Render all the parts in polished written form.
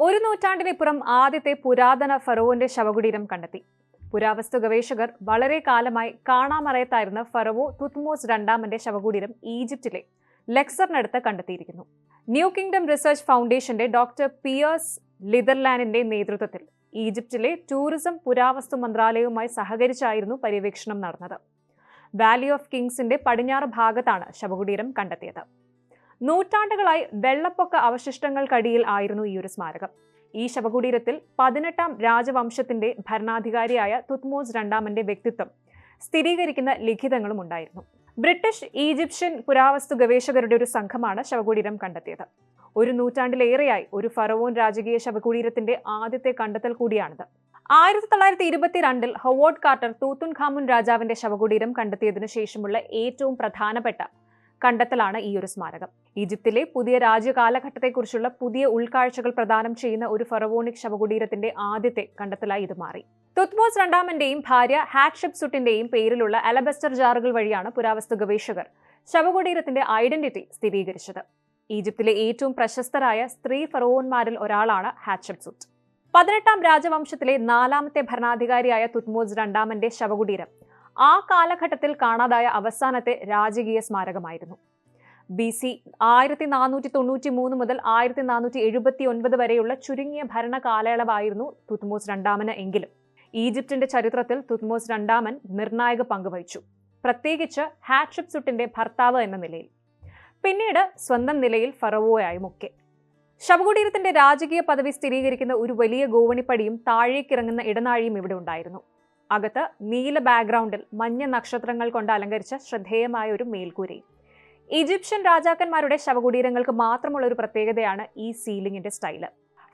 ഒരു നൂറ്റാണ്ടിനിപ്പുറം ആദ്യത്തെ പുരാതന ഫറവോന്റെ ശവകുടീരം കണ്ടെത്തി. പുരാവസ്തു ഗവേഷകർ വളരെ കാലമായി കാണാമറയത്തായിരുന്ന ഫറവോ തുത്മോസ് രണ്ടാമന്റെ ശവകുടീരം ഈജിപ്തിലെ ലെക്സറിനടുത്ത് കണ്ടെത്തിയിരിക്കുന്നു. ന്യൂ കിങ്ഡം റിസർച്ച് ഫൗണ്ടേഷന്റെ ഡോക്ടർ പിയേഴ്സ് ലിതർലാൻഡിന്റെ നേതൃത്വത്തിൽ ഈജിപ്തിലെ ടൂറിസം പുരാവസ്തു മന്ത്രാലയവുമായി സഹകരിച്ചായിരുന്നു പര്യവേക്ഷണം നടന്നത്. വാലി ഓഫ് കിങ്സിന്റെ പടിഞ്ഞാറ് ഭാഗത്താണ് ശവകുടീരം കണ്ടെത്തിയത്. നൂറ്റാണ്ടുകളായി വെള്ളപ്പൊക്ക അവശിഷ്ടങ്ങൾക്കടിയിൽ ആയിരുന്നു ഈ ഒരു സ്മാരകം. ഈ ശവകുടീരത്തിൽ 18ാം രാജവംശത്തിന്റെ ഭരണാധികാരിയായ തുത്മോസ് രണ്ടാമന്റെ വ്യക്തിത്വം സ്ഥിരീകരിക്കുന്ന ലിഖിതങ്ങളും ഉണ്ടായിരുന്നു. ബ്രിട്ടീഷ് ഈജിപ്ഷ്യൻ പുരാവസ്തു ഗവേഷകരുടെ ഒരു സംഘമാണ് ശവകുടീരം കണ്ടെത്തിയത്. ഒരു നൂറ്റാണ്ടിലേറെയായി ഒരു ഫറവോൻ രാജകീയ ശവകുടീരത്തിന്റെ ആദ്യത്തെ കണ്ടെത്തൽ കൂടിയാണിത്. 1922 ഹൊവാർഡ് കാർട്ടർ തൂത്തുൻഖാമുൻ രാജാവിന്റെ ശവകുടീരം കണ്ടെത്തിയതിനു ശേഷമുള്ള ഏറ്റവും പ്രധാനപ്പെട്ട കണ്ടെത്തലാണ് ഈ ഒരു സ്മാരകം. ഈജിപ്തിലെ പുതിയ രാജ്യകാലഘട്ടത്തെക്കുറിച്ചുള്ള പുതിയ ഉൾക്കാഴ്ചകൾ പ്രദാനം ചെയ്യുന്ന ഒരു ഫറവോണിക് ശവകുടീരത്തിന്റെ ആദ്യത്തെ കണ്ടെത്തലായി ഇത് മാറി. തുത്മോസ് രണ്ടാമന്റെയും ഭാര്യ ഹാറ്റ്ഷെപ്സുട്ടിന്റെയും പേരിലുള്ള അലബസ്റ്റർ ജാറുകൾ വഴിയാണ് പുരാവസ്തു ഗവേഷകർ ശവകുടീരത്തിന്റെ ഐഡന്റിറ്റി സ്ഥിരീകരിച്ചത്. ഈജിപ്തിലെ ഏറ്റവും പ്രശസ്തരായ സ്ത്രീ ഫറവോന്മാരിൽ ഒരാളാണ് ഹാറ്റ്ഷെപ്സുട്ട്. 18ാം രാജവംശത്തിലെ 4ാമത്തെ ഭരണാധികാരിയായ തുത്മോസ് രണ്ടാമന്റെ ശവകുടീരം ആ കാലഘട്ടത്തിൽ കാണാതായ അവസാനത്തെ രാജകീയ സ്മാരകമായിരുന്നു. BC 1493 മുതൽ 1479 വരെയുള്ള ചുരുങ്ങിയ ഭരണ കാലയളവായിരുന്നു തുത്മോസ് രണ്ടാമന് എങ്കിലും ഈജിപ്തിന്റെ ചരിത്രത്തിൽ തുത്മോസ് രണ്ടാമൻ നിർണായക പങ്കുവഹിച്ചു, പ്രത്യേകിച്ച് ഹാറ്റ്ഷെപ്സുട്ടിന്റെ ഭർത്താവ് എന്ന നിലയിൽ, പിന്നീട് സ്വന്തം നിലയിൽ ഫറവോയായുമൊക്കെ. ശവകുടീരത്തിന്റെ രാജകീയ പദവി സ്ഥിരീകരിക്കുന്ന ഒരു വലിയ ഗോവണിപ്പടിയും താഴേക്കിറങ്ങുന്ന ഇടനാഴിയും ഇവിടെ ഉണ്ടായിരുന്നു. അകത്ത് നീല ബാക്ക്ഗ്രൗണ്ടിൽ മഞ്ഞ നക്ഷത്രങ്ങൾ കൊണ്ട് അലങ്കരിച്ച ശ്രദ്ധേയമായ ഒരു മേൽക്കൂരയും. ഈജിപ്ഷ്യൻ രാജാക്കന്മാരുടെ ശവകുടീരങ്ങൾക്ക് മാത്രമുള്ള ഒരു പ്രത്യേകതയാണ് ഈ സീലിംഗിന്റെ സ്റ്റൈല്.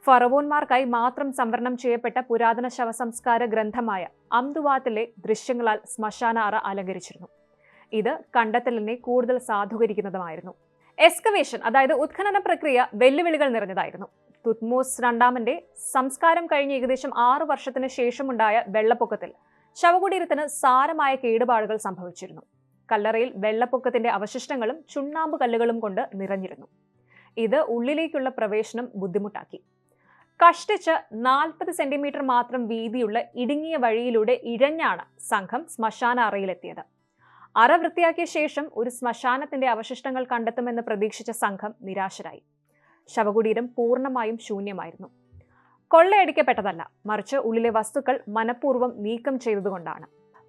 ഫറവോന്മാർക്കായി മാത്രം സംവരണം ചെയ്യപ്പെട്ട പുരാതന ശവസംസ്കാര ഗ്രന്ഥമായ അംദുവാത്തിലെ ദൃശ്യങ്ങളാൽ ശ്മശാന അറ അലങ്കരിച്ചിരുന്നു. ഇത് കണ്ടെത്തലിനെ കൂടുതൽ സാധൂകരിക്കുന്നതുമായിരുന്നു. എക്സ്കവേഷൻ അതായത് ഉത്ഖനന പ്രക്രിയ വെല്ലുവിളികൾ നിറഞ്ഞതായിരുന്നു. തുത്മോസ് രണ്ടാമന്റെ സംസ്കാരം കഴിഞ്ഞ് ഏകദേശം 6 വർഷത്തിന് ശേഷമുണ്ടായ വെള്ളപ്പൊക്കത്തിൽ ശവകുടീരത്തിന് സാരമായ കേടുപാടുകൾ സംഭവിച്ചിരുന്നു. കല്ലറയിൽ വെള്ളപ്പൊക്കത്തിന്റെ അവശിഷ്ടങ്ങളും ചുണ്ണാമ്പ് കല്ലുകളും കൊണ്ട് നിറഞ്ഞിരുന്നു. ഇത് ഉള്ളിലേക്കുള്ള പ്രവേശനം ബുദ്ധിമുട്ടാക്കി. കഷ്ടിച്ച് 40 സെന്റിമീറ്റർ മാത്രം വീതിയുള്ള ഇടുങ്ങിയ വഴിയിലൂടെ ഇഴഞ്ഞാണ് സംഘം ശ്മശാന അറയിലെത്തിയത്. അറ വൃത്തിയാക്കിയ ശേഷം ഒരു ശ്മശാനത്തിന്റെ അവശിഷ്ടങ്ങൾ കണ്ടെത്തുമെന്ന് പ്രതീക്ഷിച്ച സംഘം നിരാശരായി. ശവകുടീരം പൂർണ്ണമായും ശൂന്യമായിരുന്നു. കൊള്ളയടിക്കപ്പെട്ടതല്ല, മറിച്ച് ഉള്ളിലെ വസ്തുക്കൾ മനഃപൂർവ്വം നീക്കം ചെയ്തതുകൊണ്ടാണ്.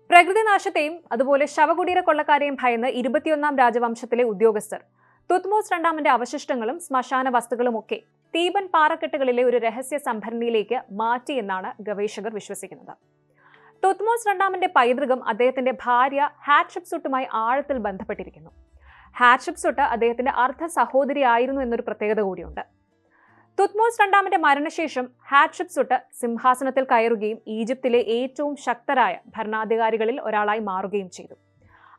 പ്രകൃതിനാശത്തെയും അതുപോലെ ശവകുടീര കൊള്ളക്കാരെയും ഭയന്ന് 21ാം രാജവംശത്തിലെ ഉദ്യോഗസ്ഥർ തുത്മോസ് രണ്ടാമന്റെ അവശിഷ്ടങ്ങളും ശ്മശാന വസ്തുക്കളുമൊക്കെ തീബൻ പാറക്കെട്ടുകളിലെ ഒരു രഹസ്യ സംഭരണിയിലേക്ക് മാറ്റിയെന്നാണ് ഗവേഷകർ വിശ്വസിക്കുന്നത്. തുത്മോസ് രണ്ടാമന്റെ പൈതൃകം അദ്ദേഹത്തിന്റെ ഭാര്യ ഹാറ്റ്ഷെപ്സുട്ടുമായി ആഴത്തിൽ ബന്ധപ്പെട്ടിരിക്കുന്നു. ഹാറ്റ്ഷെപ്സുട്ട് അദ്ദേഹത്തിന്റെ അർദ്ധ സഹോദരിയായിരുന്നു എന്നൊരു പ്രത്യേകത കൂടിയുണ്ട്. തുത്മോസ് രണ്ടാമന്റെ മരണശേഷം ഹാറ്റ്ഷെപ്സുട്ട് സിംഹാസനത്തിൽ കയറുകയും ഈജിപ്തിലെ ഏറ്റവും ശക്തരായ ഭരണാധികാരികളിൽ ഒരാളായി മാറുകയും ചെയ്തു.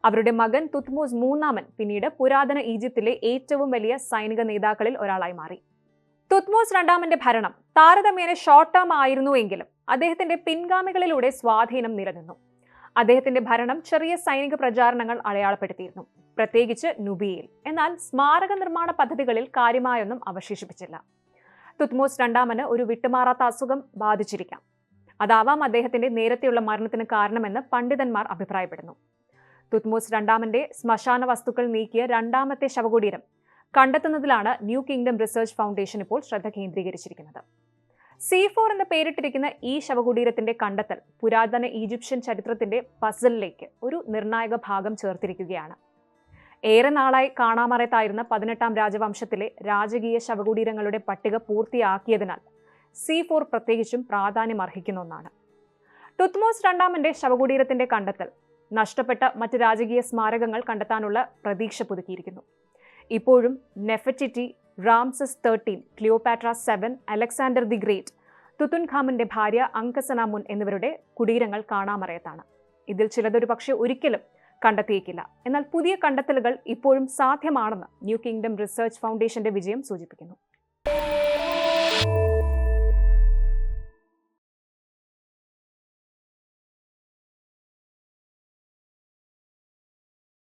അവരുടെ മകൻ തുത്മോസ് മൂന്നാമൻ പിന്നീട് പുരാതന ഈജിപ്തിലെ ഏറ്റവും വലിയ സൈനിക നേതാക്കളിൽ ഒരാളായി മാറി. തുത്മോസ് രണ്ടാമന്റെ ഭരണം താരതമ്യേന ഷോർട്ട് ടേം ആയിരുന്നുവെങ്കിലും അദ്ദേഹത്തിന്റെ പിൻഗാമികളിലൂടെ സ്വാധീനം നിലനിന്നു. അദ്ദേഹത്തിന്റെ ഭരണം ചെറിയ സൈനിക പ്രചാരണങ്ങൾ അടയാളപ്പെടുത്തിയിരുന്നു, പ്രത്യേകിച്ച് നുബിയയിൽ. എന്നാൽ സ്മാരക നിർമ്മാണ പദ്ധതികളിൽ കാര്യമായൊന്നും അവശേഷിപ്പിച്ചില്ല. തുത്മോസ് രണ്ടാമന് ഒരു വിട്ടുമാറാത്ത അസുഖം ബാധിച്ചിരിക്കാം. അതാവാം അദ്ദേഹത്തിന്റെ നേരത്തെയുള്ള മരണത്തിന് കാരണമെന്ന് പണ്ഡിതന്മാർ അഭിപ്രായപ്പെടുന്നു. തുത്മോസ് രണ്ടാമന്റെ ശ്മശാന വസ്തുക്കൾ നീക്കിയ 2ാമത്തെ ശവകുടീരം കണ്ടെത്തുന്നതിലാണ് ന്യൂ കിങ്ഡം റിസർച്ച് ഫൗണ്ടേഷൻ ഇപ്പോൾ ശ്രദ്ധ കേന്ദ്രീകരിച്ചിരിക്കുന്നത്. C4 എന്ന് പേരിട്ടിരിക്കുന്ന ഈ ശവകുടീരത്തിന്റെ കണ്ടെത്തൽ പുരാതന ഈജിപ്ഷ്യൻ ചരിത്രത്തിന്റെ പസിലിലേക്ക് ഒരു നിർണായക ഭാഗം ചേർത്തിരിക്കുകയാണ്. ഏറെ നാളായി കാണാമറയത്തായിരുന്ന 18ാം രാജവംശത്തിലെ രാജകീയ ശവകുടീരങ്ങളുടെ പട്ടിക പൂർത്തിയാക്കിയതിനാൽ C4 പ്രത്യേകിച്ചും പ്രാധാന്യം അർഹിക്കുന്ന ഒന്നാണ്. തുത്മോസ് രണ്ടാമന്റെ ശവകുടീരത്തിന്റെ കണ്ടെത്തൽ നഷ്ടപ്പെട്ട മറ്റ് രാജകീയ സ്മാരകങ്ങൾ കണ്ടെത്താനുള്ള പ്രതീക്ഷ പുതുക്കിയിരിക്കുന്നു. ഇപ്പോഴും Nefertiti, Ramesses 13, Cleopatra 7, Alexander the Great, തുതുൻഖാമുന്റെ ഭാര്യ അങ്കസനാമുൻ എന്നിവരുടെ കുടീരങ്ങൾ കാണാമറയത്താണ്. ഇതിൽ ചിലതൊരു പക്ഷേ ഒരിക്കലും കണ്ടെത്തിയേക്കില്ല. എന്നാൽ പുതിയ കണ്ടെത്തലുകൾ ഇപ്പോഴും സാധ്യമാണെന്ന് ന്യൂ കിങ്ഡം റിസർച്ച് ഫൗണ്ടേഷന്റെ വിജയം സൂചിപ്പിക്കുന്നു.